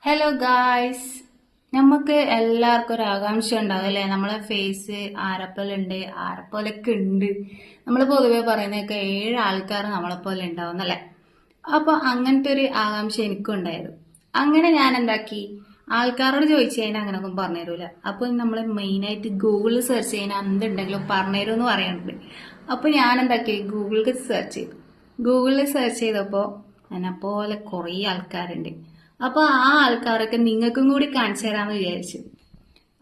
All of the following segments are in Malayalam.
ഹലോ ഗായ്സ്, നമുക്ക് എല്ലാവർക്കും ഒരു ആകാംക്ഷ ഉണ്ടാവും അല്ലേ? നമ്മളെ ഫേസ് ആരെപ്പോലുണ്ട്, ആരെപ്പോലൊക്കെ ഉണ്ട്. നമ്മൾ പൊതുവെ പറയുന്നതൊക്കെ 7 ആൾക്കാർ നമ്മളെപ്പോലെ ഉണ്ടാവും അല്ലേ? അപ്പൊ അങ്ങനത്തെ ഒരു ആകാംക്ഷ എനിക്കും ഉണ്ടായത്. അങ്ങനെ ഞാൻ എന്താക്കി, ആൾക്കാരോട് ചോദിച്ചു കഴിഞ്ഞാൽ അങ്ങനെയൊന്നും പറഞ്ഞു തരൂല. അപ്പൊ നമ്മൾ മെയിനായിട്ട് ഗൂഗിളിൽ സെർച്ച് ചെയ്യുന്ന എന്തുണ്ടെങ്കിലും പറഞ്ഞു തരുമെന്ന് പറയുന്നുണ്ട്. അപ്പൊ ഞാൻ എന്താക്കി, ഗൂഗിളിൽ സെർച്ച് ചെയ്തു. ഗൂഗിളിൽ സെർച്ച് ചെയ്തപ്പോൾ എന്നെ പോലെ കുറേ ആൾക്കാരുണ്ട്. അപ്പൊ ആ ആൾക്കാരൊക്കെ നിങ്ങൾക്കും കൂടി കാണിച്ചു തരാമെന്ന് വിചാരിച്ചു.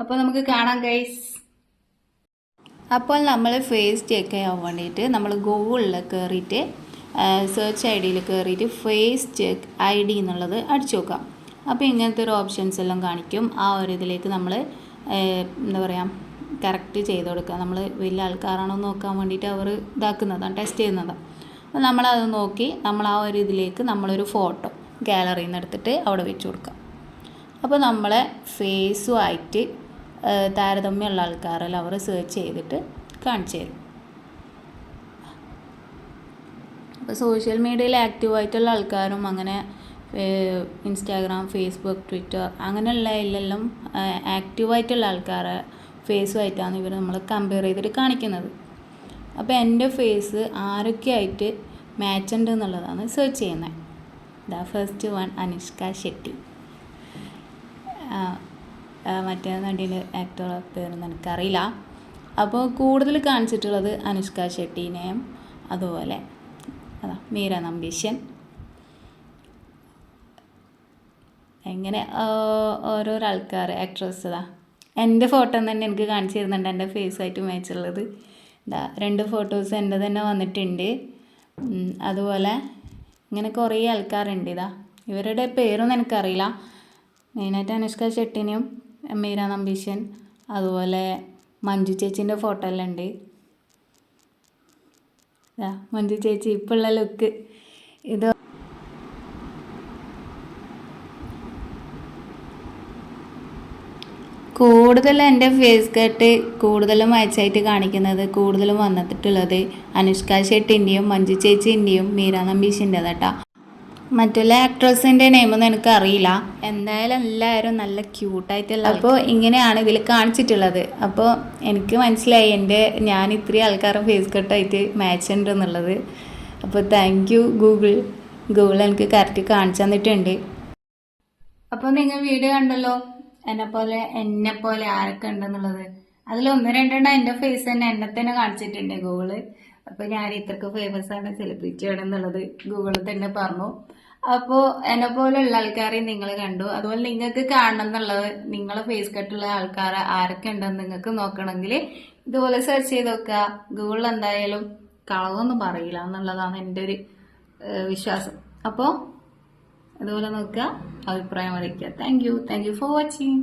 അപ്പൊ നമുക്ക് കാണാം ഗൈസ്. അപ്പോൾ നമ്മൾ ഫേസ് ചെക്ക് ചെയ്യാൻ വേണ്ടിയിട്ട് നമ്മൾ ഗൂഗിളിൽ കയറിയിട്ട് സെർച്ച് ഐ ഡിയിൽ കയറിയിട്ട് ഫേസ് ചെക്ക് ID എന്നുള്ളത് അടിച്ചു നോക്കാം. അപ്പോൾ ഇങ്ങനത്തെ ഒരു ഓപ്ഷൻസ് എല്ലാം കാണിക്കും. ആ ഒരു ഇതിലേക്ക് നമ്മൾ എന്താ പറയുക, കറക്റ്റ് ചെയ്ത് കൊടുക്കുക. നമ്മൾ വലിയ ആൾക്കാരാണോ നോക്കാൻ വേണ്ടിയിട്ട് അവർ ഇതാക്കുന്നതാണ്, ടെസ്റ്റ് ചെയ്യുന്നതാണ്. അപ്പോൾ നമ്മളത് നോക്കി നമ്മൾ ആ ഒരു ഇതിലേക്ക് നമ്മളൊരു ഫോട്ടോ ഗാലറിയിൽ നിന്ന് എടുത്തിട്ട് അവിടെ വെച്ച് കൊടുക്കാം. അപ്പോൾ നമ്മളെ ഫേസുമായിട്ട് താരതമ്യമുള്ള ആൾക്കാരെല്ലാം അവർ സെർച്ച് ചെയ്തിട്ട് കാണിച്ചു തരും. അപ്പോൾ സോഷ്യൽ മീഡിയയിൽ ആക്റ്റീവായിട്ടുള്ള ആൾക്കാരും അങ്ങനെ ഇൻസ്റ്റാഗ്രാം, ഫേസ്ബുക്ക്, ട്വിറ്റർ അങ്ങനെയുള്ള എല്ലാം ആക്റ്റീവായിട്ടുള്ള ആൾക്കാരെ ഫേസുമായിട്ടാണ് ഇവർ നമ്മൾ കമ്പയർ ചെയ്തിട്ട് കാണിക്കുന്നത്. അപ്പോൾ എൻ്റെ ഫേസ് ആരൊക്കെയായിട്ട് മാച്ച് ഉണ്ട് എന്നുള്ളതാണ് സെർച്ച് ചെയ്യുന്നത്. First one Anushka Shetty. മറ്റേ നടിയുടെ ആക്ടർ പേരൊന്നും എനിക്കറിയില്ല. അപ്പോൾ കൂടുതൽ കാണിച്ചിട്ടുള്ളത് അനുഷ്ക ഷെട്ടീനെയും അതുപോലെ മീര നമ്പീശൻ. എങ്ങനെ ഓരോരോ ആൾക്കാർ ആക്ട്രസ് എൻ്റെ ഫോട്ടോ തന്നെ എനിക്ക് കാണിച്ചു തരുന്നുണ്ട്, എൻ്റെ ഫേസായിട്ട് മാച്ചുള്ളത്. 2 ഫോട്ടോസ് എൻ്റെ തന്നെ വന്നിട്ടുണ്ട്. അതുപോലെ ഇങ്ങനെ കുറേ ആൾക്കാരുണ്ട്. ഇവരുടെ പേരൊന്നും എനിക്കറിയില്ല. മെയിനായിട്ട് അനുഷ്ക ഷെട്ടിനെയും മീര നമ്പീശൻ അതുപോലെ മഞ്ജു ചേച്ചീൻ്റെ ഫോട്ടോ എല്ലാം ഉണ്ട്. മഞ്ജു ചേച്ചി ഇപ്പോഴുള്ള ലുക്ക് ഇത്. കൂടുതൽ എൻ്റെ ഫേസ് കട്ട് കൂടുതലും മാച്ചായിട്ട് കാണിക്കുന്നത്, കൂടുതലും വന്നിട്ടുള്ളത് അനുഷ്ക ഷെട്ടിൻ്റെയും മഞ്ജു ചേച്ചീൻ്റെയും മീര നമ്പീശിൻ്റെത് കേട്ടോ. മറ്റുള്ള ആക്ട്രസിൻ്റെ നെയിമൊന്നും എനിക്കറിയില്ല. എന്തായാലും എല്ലാവരും നല്ല ക്യൂട്ടായിട്ടുള്ള. അപ്പോൾ ഇങ്ങനെയാണ് ഇതിൽ കാണിച്ചിട്ടുള്ളത്. അപ്പോൾ എനിക്ക് മനസ്സിലായി ഞാൻ ഇത്രയും ആൾക്കാരുടെ ഫേസ് കട്ടായിട്ട് മാച്ച് ഉണ്ട് എന്നുള്ളത്. അപ്പോൾ താങ്ക് യു ഗൂഗിൾ എനിക്ക് കറക്റ്റ് കാണിച്ചു തന്നിട്ടുണ്ട്. അപ്പോൾ നിങ്ങൾ വീഡിയോ കണ്ടല്ലോ, എന്നെപ്പോലെ ആരൊക്കെ ഉണ്ടെന്നുള്ളത്. അതിൽ 1-2 എൻ്റെ ഫേസ് തന്നെ എന്നെ തന്നെ കാണിച്ചിട്ടുണ്ട് ഗൂഗിള്. അപ്പൊ ഞാൻ ഇത്രക്ക് ഫേമസ് ആണ്, സെലിബ്രിറ്റി ആണെന്നുള്ളത് ഗൂഗിളിൽ തന്നെ പറഞ്ഞു. അപ്പോൾ എന്നെ പോലെയുള്ള ആൾക്കാരെ നിങ്ങൾ കണ്ടു. അതുപോലെ നിങ്ങൾക്ക് കാണണം എന്നുള്ളത്, നിങ്ങളെ ഫേസ് കട്ടുള്ള ആൾക്കാർ ആരൊക്കെ ഉണ്ടെന്ന് നിങ്ങൾക്ക് നോക്കണമെങ്കിൽ ഇതുപോലെ സെർച്ച് ചെയ്ത് നോക്കുക. ഗൂഗിളിൽ എന്തായാലും കളവൊന്നും പറയില്ല എന്നുള്ളതാണ് എൻ്റെ ഒരു വിശ്വാസം. അപ്പോൾ അതുപോലെ നോക്കുക, അഭിപ്രായം അറിയിക്കുക. Thank you for watching.